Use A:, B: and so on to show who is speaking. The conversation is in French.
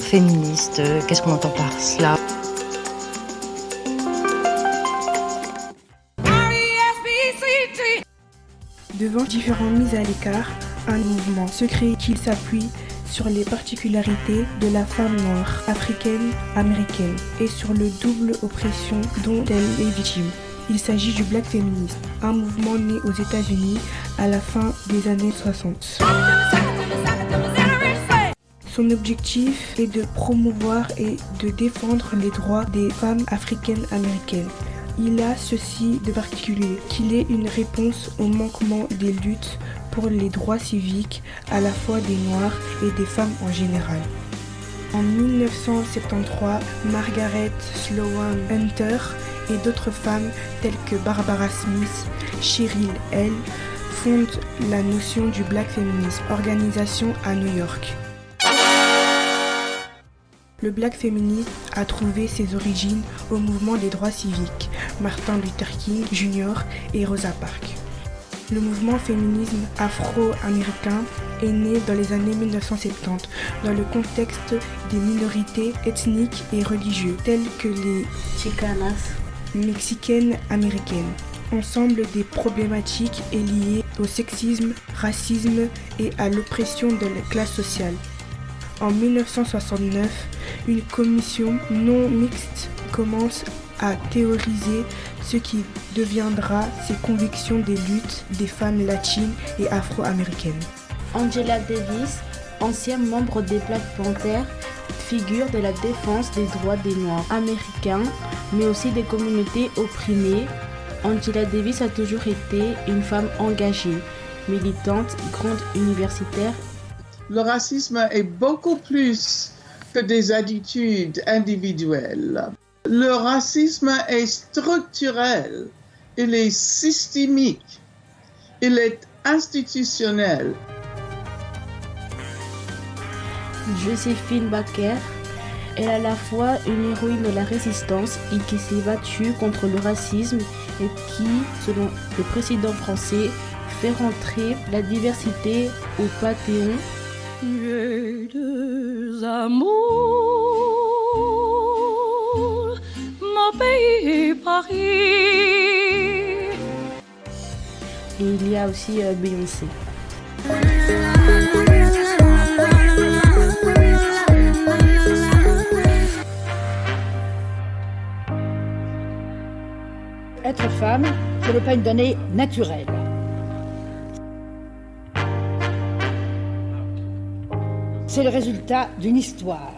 A: féministe, qu'est-ce qu'on entend par cela?
B: Devant différentes mises à l'écart, un mouvement se crée qui s'appuie sur les particularités de la femme noire, africaine, américaine et sur le double oppression dont elle est victime. Il s'agit du Black Feminism, un mouvement né aux États-Unis à la fin des années 60. Son objectif est de promouvoir et de défendre les droits des femmes africaines américaines. Il a ceci de particulier qu'il est une réponse au manquement des luttes pour les droits civiques à la fois des Noirs et des femmes en général. En 1973, Margaret Sloan Hunter et d'autres femmes telles que Barbara Smith, Cheryl Hale fondent la notion du Black Feminism, organisation à New York. Le Black Feminism a trouvé ses origines au mouvement des droits civiques, Martin Luther King Jr. et Rosa Parks. Le mouvement féminisme afro-américain est né dans les années 1970 dans le contexte des minorités ethniques et religieuses telles que les Chicanas mexicaines américaines. Ensemble des problématiques est liées au sexisme, racisme et à l'oppression de la classe sociale. En 1969, une commission non mixte commence à théoriser ce qui deviendra ses convictions des luttes des femmes latines et afro-américaines.
C: Angela Davis, ancienne membre des Black Panthers, figure de la défense des droits des Noirs américains, mais aussi des communautés opprimées. Angela Davis a toujours été une femme engagée, militante, grande universitaire.
D: Le racisme est beaucoup plus que des attitudes individuelles. Le racisme est structurel, il est systémique, il est institutionnel.
C: Joséphine Baker est à la fois une héroïne de la résistance et qui s'est battue contre le racisme et qui, selon le président français, fait rentrer la diversité au Panthéon.
E: J'ai deux amours, mon pays et Paris.
C: Et il y a aussi Beyoncé.
F: Être femme, ce n'est pas une donnée naturelle. C'est le résultat d'une histoire.